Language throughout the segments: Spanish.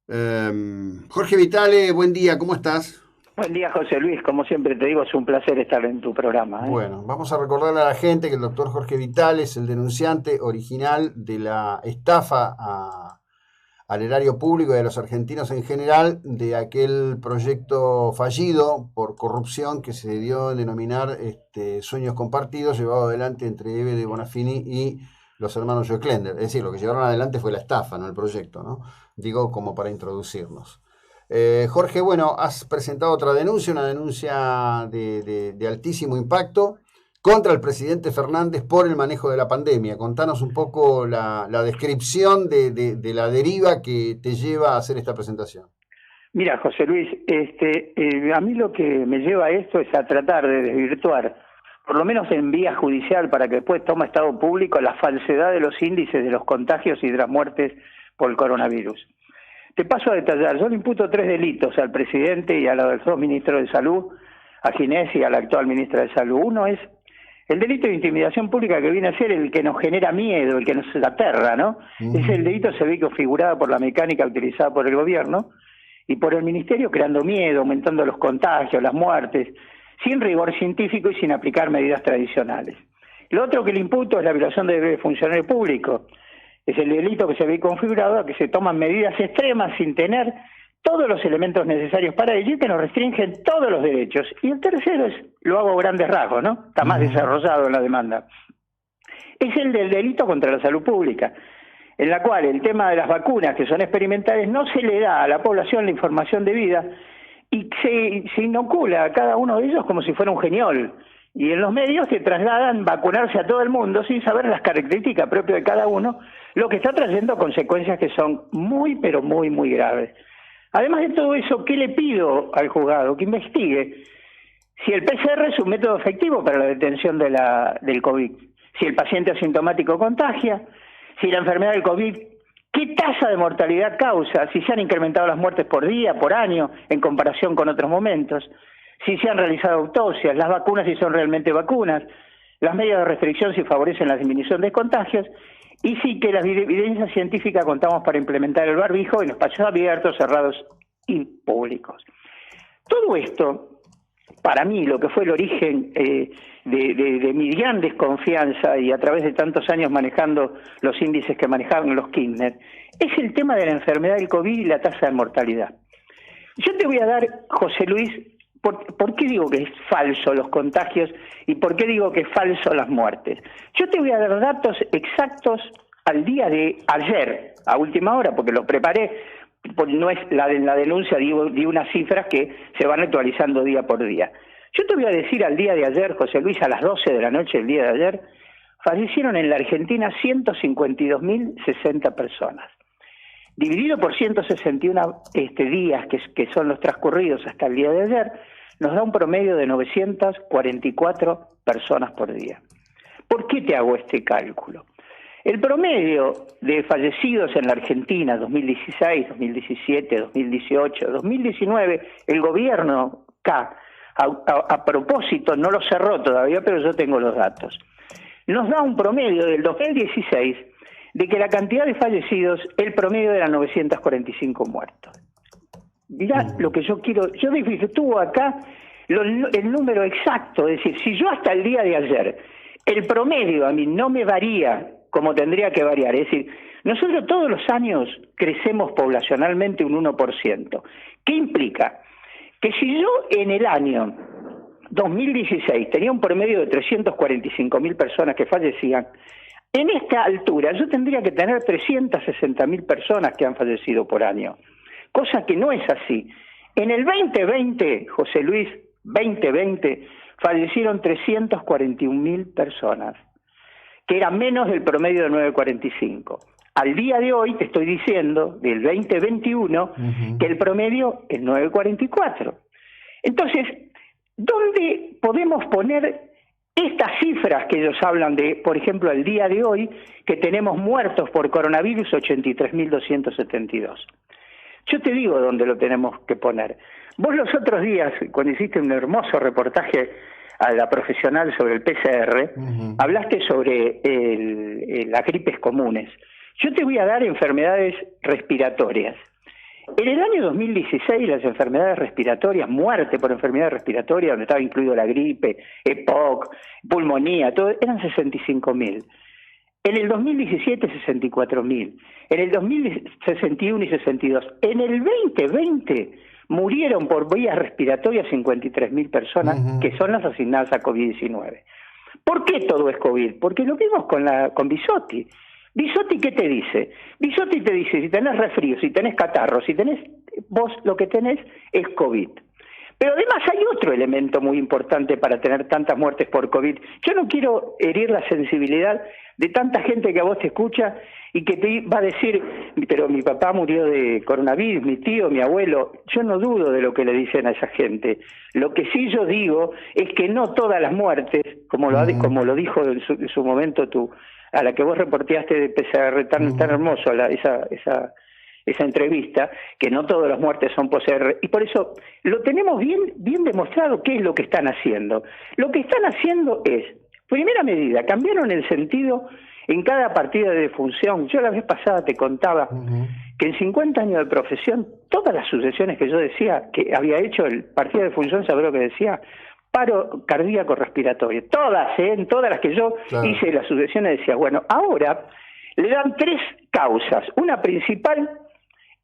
Jorge Vitale, buen día, ¿cómo estás? Buen día, José Luis. Como siempre te digo, es un placer estar en tu programa, ¿eh? Bueno, vamos a recordarle a la gente que el doctor Jorge Vitale es el denunciante original de la estafa al erario público y a los argentinos en general de aquel proyecto fallido por corrupción que se dio en denominar Sueños Compartidos, llevado adelante entre Eve de Bonafini y los hermanos Joeclender. Es decir, lo que llevaron adelante fue la estafa, no el proyecto, ¿no? Digo, como para introducirnos. Jorge, bueno, has presentado otra denuncia, una denuncia de altísimo impacto contra el presidente Fernández por el manejo de la pandemia. Contanos un poco la descripción de la deriva que te lleva a hacer esta presentación. Mira, José Luis, a mí lo que me lleva a esto es a tratar de desvirtuar, por lo menos en vía judicial, para que después tome estado público, la falsedad de los índices de los contagios y de las muertes por el coronavirus. Te paso a detallar. Yo le imputo 3 delitos al presidente y a los 2 ministros de Salud, a Ginés y a la actual ministra de Salud. Uno es el delito de intimidación pública, que viene a ser el que nos genera miedo, el que nos aterra, ¿no? Es el delito se ve configurado por la mecánica utilizada por el gobierno y por el ministerio, creando miedo, aumentando los contagios, las muertes, sin rigor científico y sin aplicar medidas tradicionales. Lo otro que le imputo es la violación de deberes de funcionario público. Es el delito que se ve configurado a que se toman medidas extremas sin tener todos los elementos necesarios para ello y que nos restringen todos los derechos. Y el tercero es, lo hago a grandes rasgos, ¿no? Está más desarrollado en la demanda. Es el del delito contra la salud pública, en la cual el tema de las vacunas, que son experimentales, no se le da a la población la información debida y se inocula a cada uno de ellos como si fuera un geniol. Y en los medios se trasladan vacunarse a todo el mundo sin saber las características propias de cada uno, lo que está trayendo consecuencias que son muy, pero muy, muy graves. Además de todo eso, ¿qué le pido al juzgado? Que investigue si el PCR es un método efectivo para la detención del COVID, si el paciente asintomático contagia, si la enfermedad del COVID, qué tasa de mortalidad causa, si se han incrementado las muertes por día, por año, en comparación con otros momentos, si se han realizado autopsias, las vacunas si son realmente vacunas, las medidas de restricción si favorecen la disminución de contagios, y sí que las evidencias científicas contamos para implementar el barbijo en espacios abiertos, cerrados y públicos. Todo esto, para mí, lo que fue el origen de mi gran desconfianza y a través de tantos años manejando los índices que manejaban los Kirchner, es el tema de la enfermedad del COVID y la tasa de mortalidad. Yo te voy a dar, José Luis, ¿por qué digo que es falso los contagios y por qué digo que es falso las muertes? Yo te voy a dar datos exactos al día de ayer, a última hora, porque lo preparé, no es en la denuncia, di unas cifras que se van actualizando día por día. Yo te voy a decir al día de ayer, José Luis, a las 12 de la noche del día de ayer, fallecieron en la Argentina 152.060 personas. Dividido por 161 días que son los transcurridos hasta el día de ayer, nos da un promedio de 944 personas por día. ¿Por qué te hago este cálculo? El promedio de fallecidos en la Argentina 2016, 2017, 2018, 2019, el gobierno acá, a propósito, no lo cerró todavía, pero yo tengo los datos, nos da un promedio del 2016 de que la cantidad de fallecidos, el promedio era 945 muertos. Mirá lo que yo quiero, yo estuvo acá el número exacto, es decir, si yo hasta el día de ayer, el promedio a mí no me varía como tendría que variar, es decir, nosotros todos los años crecemos poblacionalmente un 1%. ¿Qué implica? Que si yo en el año 2016 tenía un promedio de 345.000 personas que fallecían, en esta altura yo tendría que tener 360.000 personas que han fallecido por año, cosa que no es así. En el 2020, José Luis, 2020, fallecieron 341.000 personas, que era menos del promedio de 945. Al día de hoy te estoy diciendo, del 2021, que el promedio es 944. Entonces, ¿dónde podemos poner estas cifras que ellos hablan de, por ejemplo, el día de hoy, que tenemos muertos por coronavirus 83.272? Yo te digo dónde lo tenemos que poner. Vos los otros días, cuando hiciste un hermoso reportaje a la profesional sobre el PCR, hablaste sobre las gripes comunes. Yo te voy a dar enfermedades respiratorias. En el año 2016 las enfermedades respiratorias, muerte por enfermedades respiratorias, donde estaba incluido la gripe, EPOC, pulmonía, todo, eran 65.000. En el 2017, 64.000. En el 2061 y 62. En el 2020 murieron por vías respiratorias 53.000 personas, que son las asignadas a COVID-19. ¿Por qué todo es COVID? Porque lo vimos con Bisotti. Bisotti, ¿qué te dice? Bisotti te dice, si tenés resfrío, si tenés catarro, si tenés, vos lo que tenés es COVID. Pero además hay otro elemento muy importante para tener tantas muertes por COVID. Yo no quiero herir la sensibilidad de tanta gente que a vos te escucha y que te va a decir, pero mi papá murió de coronavirus, mi tío, mi abuelo. Yo no dudo de lo que le dicen a esa gente. Lo que sí yo digo es que no todas las muertes, como lo dijo en su momento tú, a la que vos reporteaste de PCR, tan hermoso esa entrevista, que no todas las muertes son PCR, y por eso lo tenemos bien demostrado qué es lo que están haciendo. Lo que están haciendo es, primera medida, cambiaron el sentido en cada partida de defunción. Yo la vez pasada te contaba que en 50 años de profesión, todas las sucesiones que yo decía que había hecho el partido de defunción, ¿sabés lo que decía? Paro cardíaco respiratorio. Todas, en todas las que yo hice las sucesiones decía, bueno, ahora le dan 3 causas, una principal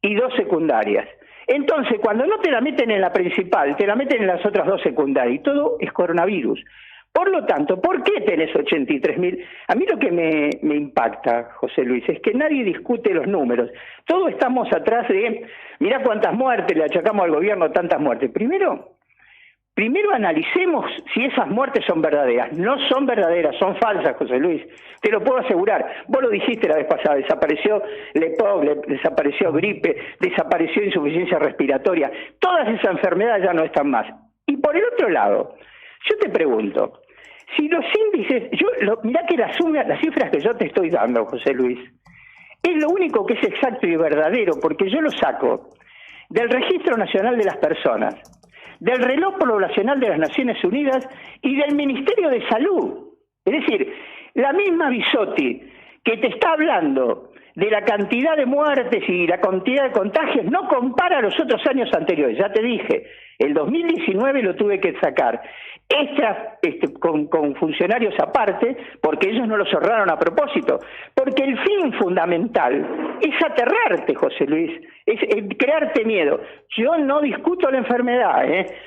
y 2 secundarias. Entonces, cuando no te la meten en la principal, te la meten en las otras 2 secundarias, y todo es coronavirus. Por lo tanto, ¿por qué tenés 83.000? A mí lo que me impacta, José Luis, es que nadie discute los números. Todos estamos atrás de, mirá cuántas muertes, le achacamos al gobierno tantas muertes. Primero analicemos si esas muertes son verdaderas. No son verdaderas, son falsas, José Luis. Te lo puedo asegurar. Vos lo dijiste la vez pasada, desapareció EPOC, desapareció gripe, desapareció insuficiencia respiratoria. Todas esas enfermedades ya no están más. Y por el otro lado, yo te pregunto, si los índices, mirá que las cifras que yo te estoy dando, José Luis, es lo único que es exacto y verdadero, porque yo lo saco del Registro Nacional de las Personas, del reloj poblacional de las Naciones Unidas y del Ministerio de Salud. Es decir, la misma Bisotti que te está hablando de la cantidad de muertes y la cantidad de contagios no compara a los otros años anteriores. Ya te dije, el 2019 lo tuve que sacar. Con funcionarios aparte, porque ellos no lo cerraron a propósito, porque el fin fundamental es aterrarte, José Luis, es crearte miedo. Yo no discuto la enfermedad,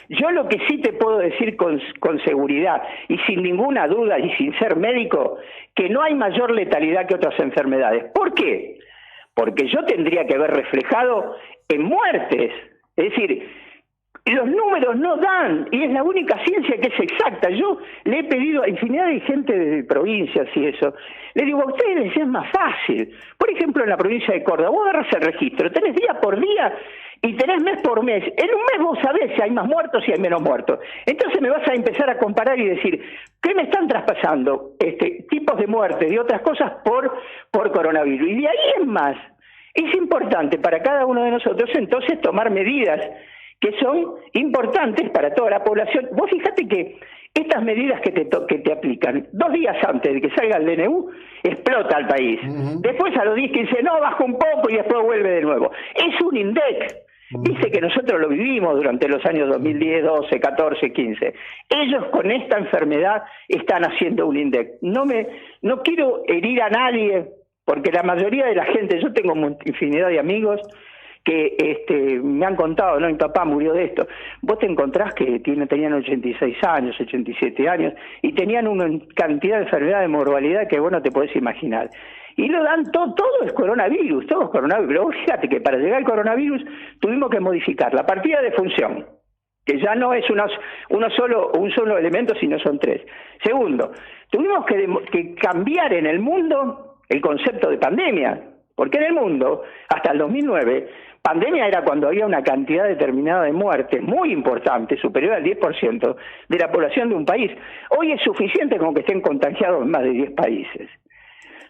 yo lo que sí te puedo decir con seguridad y sin ninguna duda y sin ser médico, que no hay mayor letalidad que otras enfermedades. ¿Por qué? Porque yo tendría que haber reflejado en muertes, es decir, los números no dan, y es la única ciencia que es exacta. Yo le he pedido a infinidad de gente de provincias y eso, le digo, a ustedes les es más fácil. Por ejemplo, en la provincia de Córdoba, vos agarrás el registro, tenés día por día y tenés mes por mes. En un mes vos sabés si hay más muertos y hay menos muertos. Entonces me vas a empezar a comparar y decir, ¿qué me están traspasando? Tipos de muerte y otras cosas por coronavirus. Y de ahí es más. Es importante para cada uno de nosotros entonces tomar medidas que son importantes para toda la población. Vos fíjate que estas medidas que te aplican, 2 días antes de que salga el DNU, explota el país. Después a los 10, 15, no, baja un poco y después vuelve de nuevo. Es un INDEC. Dice que nosotros lo vivimos durante los años 2010, 12, 14, 15. Ellos con esta enfermedad están haciendo un INDEC. No quiero herir a nadie, porque la mayoría de la gente, yo tengo infinidad de amigos que me han contado, no, mi papá murió de esto. Vos te encontrás que tenían 86 años, 87 años, y tenían una cantidad de enfermedad, de mortalidad que vos no te podés imaginar. Y lo dan todo es coronavirus, todo es coronavirus. Pero fíjate que para llegar al coronavirus tuvimos que modificar la partida de función, que ya no es un solo elemento, sino son 3. Segundo, tuvimos que cambiar en el mundo el concepto de pandemia, porque en el mundo, hasta el 2009, pandemia era cuando había una cantidad determinada de muertes muy importante, superior al 10% de la población de un país. Hoy es suficiente con que estén contagiados en más de 10 países.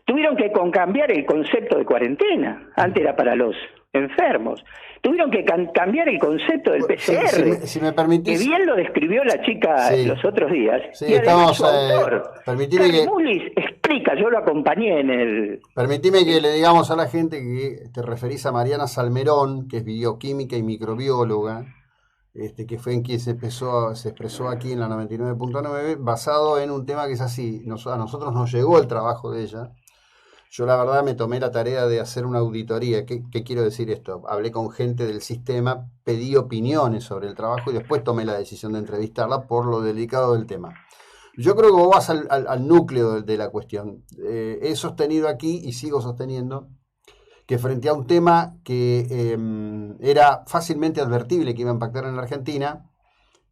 Tuvieron que cambiar el concepto de cuarentena. Antes era para los enfermos. Tuvieron que cambiar el concepto del PCR, si me permitís, que bien lo describió la chica los otros días. Sí, y además estamos, su autor, permitime que Mullis, explica, yo lo acompañé en el... Permitime que le digamos a la gente que te referís a Mariana Salmerón, que es bioquímica y microbióloga, que fue en quien se expresó aquí en la 99.9, basado en un tema que es así. A nosotros nos llegó el trabajo de ella. Yo la verdad me tomé la tarea de hacer una auditoría. ¿Qué quiero decir esto? Hablé con gente del sistema, pedí opiniones sobre el trabajo y después tomé la decisión de entrevistarla por lo delicado del tema. Yo creo que vos vas al núcleo de la cuestión. He sostenido aquí y sigo sosteniendo que frente a un tema que era fácilmente advertible que iba a impactar en la Argentina,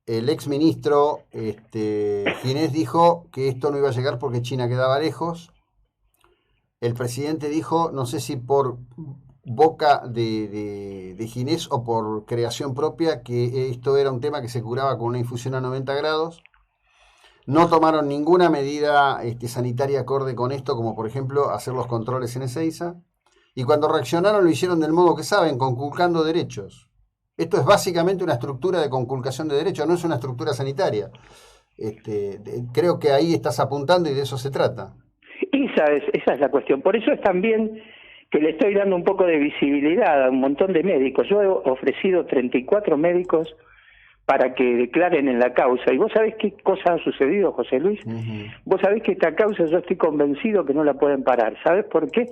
el exministro Ginés dijo que esto no iba a llegar porque China quedaba lejos. El presidente dijo, no sé si por boca de Ginés o por creación propia, que esto era un tema que se curaba con una infusión a 90 grados. No tomaron ninguna medida sanitaria acorde con esto, como por ejemplo hacer los controles en Ezeiza. Y cuando reaccionaron lo hicieron del modo que saben, conculcando derechos. Esto es básicamente una estructura de conculcación de derechos, no es una estructura sanitaria. Creo que ahí estás apuntando y de eso se trata. Esa es la cuestión. Por eso es también que le estoy dando un poco de visibilidad a un montón de médicos. Yo he ofrecido 34 médicos para que declaren en la causa. ¿Y vos sabés qué cosa ha sucedido, José Luis? Vos sabés que esta causa yo estoy convencido que no la pueden parar. ¿Sabés por qué?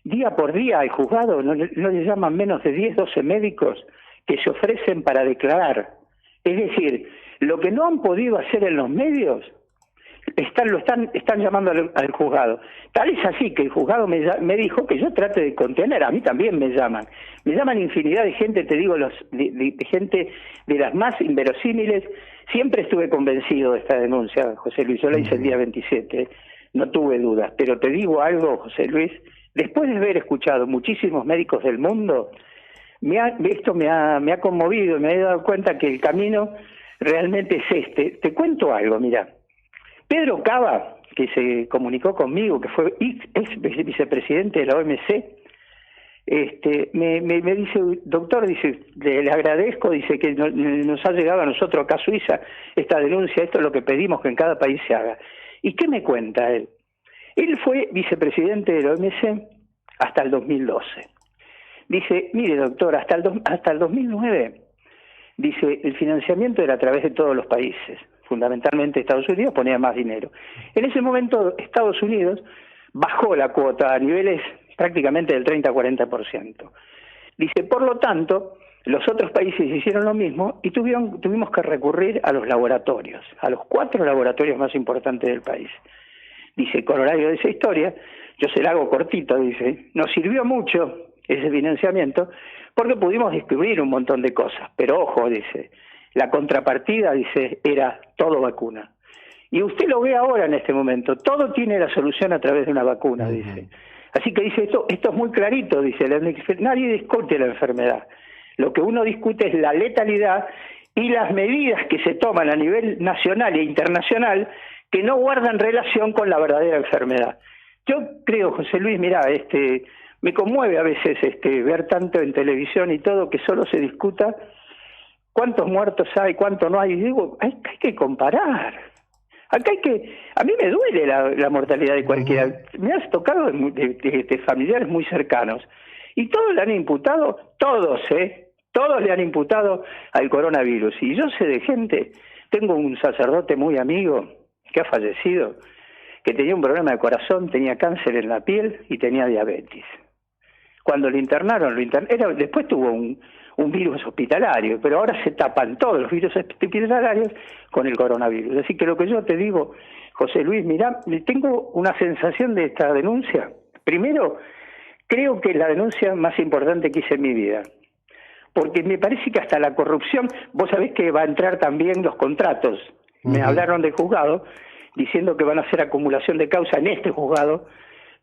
Día por día al juzgado no le llaman menos de 10, 12 médicos que se ofrecen para declarar. Es decir, lo que no han podido hacer en los medios, están llamando al juzgado. Tal es así que el juzgado me dijo que yo trate de contener. A mí también me llaman infinidad de gente, te digo, de gente de las más inverosímiles. Siempre estuve convencido de esta denuncia, José Luis. Yo la hice el día 27, no tuve dudas. Pero te digo algo, José Luis, después de haber escuchado muchísimos médicos del mundo, esto me ha conmovido, me he dado cuenta que el camino realmente es este. Te cuento algo, mira. Pedro Cava, que se comunicó conmigo, que fue ex vicepresidente de la OMC, me dice, doctor, dice, le agradezco, dice que nos ha llegado a nosotros acá a Suiza esta denuncia, esto es lo que pedimos que en cada país se haga. ¿Y qué me cuenta él? Él fue vicepresidente de la OMC hasta el 2012. Dice, mire doctor, hasta el 2009, dice, el financiamiento era a través de todos los países. Fundamentalmente Estados Unidos ponía más dinero. En ese momento Estados Unidos bajó la cuota a niveles prácticamente del 30-40%. Dice, por lo tanto, los otros países hicieron lo mismo y tuvimos que recurrir a los laboratorios, a los 4 laboratorios más importantes del país. Dice, corolario de esa historia, yo se la hago cortito, dice, nos sirvió mucho ese financiamiento porque pudimos descubrir un montón de cosas, pero ojo, dice, la contrapartida, dice, era todo vacuna. Y usted lo ve ahora en este momento, todo tiene la solución a través de una vacuna, dice. Así que dice, esto es muy clarito, dice, nadie discute la enfermedad. Lo que uno discute es la letalidad y las medidas que se toman a nivel nacional e internacional que no guardan relación con la verdadera enfermedad. Yo creo, José Luis, mira, me conmueve a veces ver tanto en televisión y todo que solo se discuta cuántos muertos hay, cuánto no hay. Y digo, hay que comparar. Acá a mí me duele la mortalidad de cualquiera. Me has tocado de familiares muy cercanos. Y todos le han imputado, todos le han imputado al coronavirus. Y yo sé de gente, tengo un sacerdote muy amigo que ha fallecido, que tenía un problema de corazón, tenía cáncer en la piel y tenía diabetes. Cuando lo internaron, después tuvo un virus hospitalario, pero ahora se tapan todos los virus hospitalarios con el coronavirus. Así que lo que yo te digo, José Luis, mirá, tengo una sensación de esta denuncia. Primero, creo que es la denuncia más importante que hice en mi vida, porque me parece que hasta la corrupción, vos sabés que va a entrar también los contratos. Me hablaron del juzgado diciendo que van a hacer acumulación de causa en este juzgado,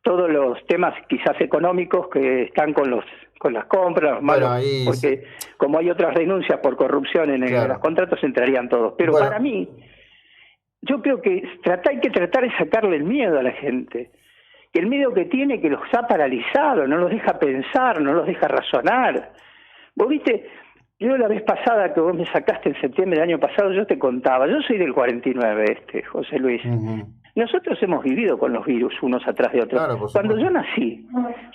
todos los temas quizás económicos que están con las compras, los malos, porque como hay otras denuncias por corrupción en los contratos, entrarían todos. Pero para mí, yo creo que hay que tratar de sacarle el miedo a la gente. el miedo que tiene que los ha paralizado, no los deja pensar, no los deja razonar. Vos viste, yo la vez pasada que vos me sacaste en septiembre del año pasado, yo te contaba, yo soy del 49, José Luis. Nosotros hemos vivido con los virus unos atrás de otros. Claro, cuando yo nací,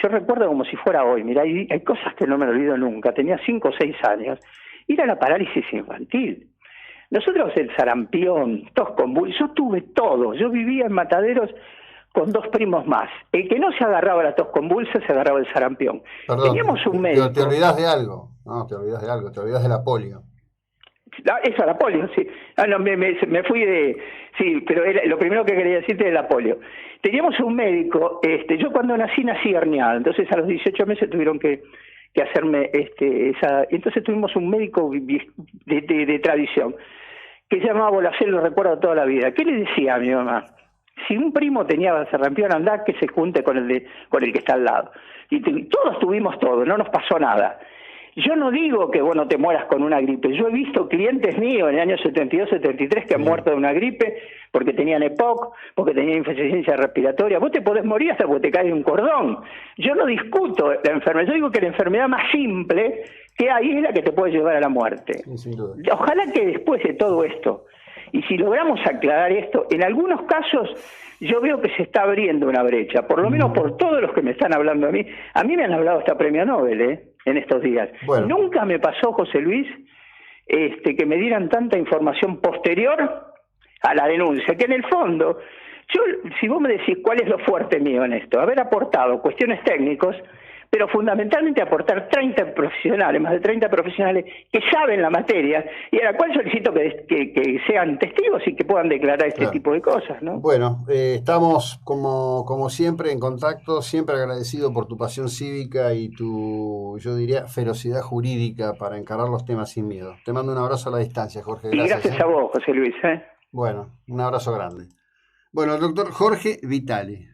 yo recuerdo como si fuera hoy, mira, hay cosas que no me olvido nunca, tenía 5 o 6 años, era la parálisis infantil. Nosotros el sarampión, tos convulsos, yo tuve todo, yo vivía en Mataderos con 2 primos más. El que no se agarraba la tos convulsa se agarraba el sarampión. Perdón, teníamos un médico. Te olvidás de algo, no, te olvidás de algo, te olvidás de la polio. Eso, la polio, sí. No, me fui de... Sí, pero lo primero que quería decirte es la polio. Teníamos un médico, yo cuando nací herniado, entonces a los 18 meses tuvieron que hacerme esa... Entonces tuvimos un médico de tradición, que se llamaba Bolacel, lo recuerdo toda la vida. ¿Qué le decía a mi mamá? Si un primo tenía sarampión, andá que se junte con el que está al lado. Y todos tuvimos todo, no nos pasó nada. Yo no digo que vos no te mueras con una gripe. Yo he visto clientes míos en el año 72, 73 que han muerto de una gripe porque tenían EPOC, porque tenían insuficiencia respiratoria. Vos te podés morir hasta porque te cae un cordón. Yo no discuto la enfermedad. Yo digo que la enfermedad más simple que hay es la que te puede llevar a la muerte. Sin duda. Ojalá que después de todo esto, y si logramos aclarar esto, en algunos casos yo veo que se está abriendo una brecha, por lo menos por todos los que me están hablando a mí me han hablado hasta premio Nobel, en estos días. Bueno. Nunca me pasó, José Luis, que me dieran tanta información posterior a la denuncia, que en el fondo, si vos me decís cuál es lo fuerte mío en esto, haber aportado cuestiones técnicas, pero fundamentalmente aportar 30 profesionales, más de 30 profesionales que saben la materia, y a la cual solicito que sean testigos y que puedan declarar este tipo de cosas, ¿no? Bueno, estamos como siempre en contacto, siempre agradecido por tu pasión cívica y tu, yo diría, ferocidad jurídica para encarar los temas sin miedo. Te mando un abrazo a la distancia, Jorge. Gracias. Y gracias a vos, José Luis. Bueno, un abrazo grande. Bueno, el doctor Jorge Vitale.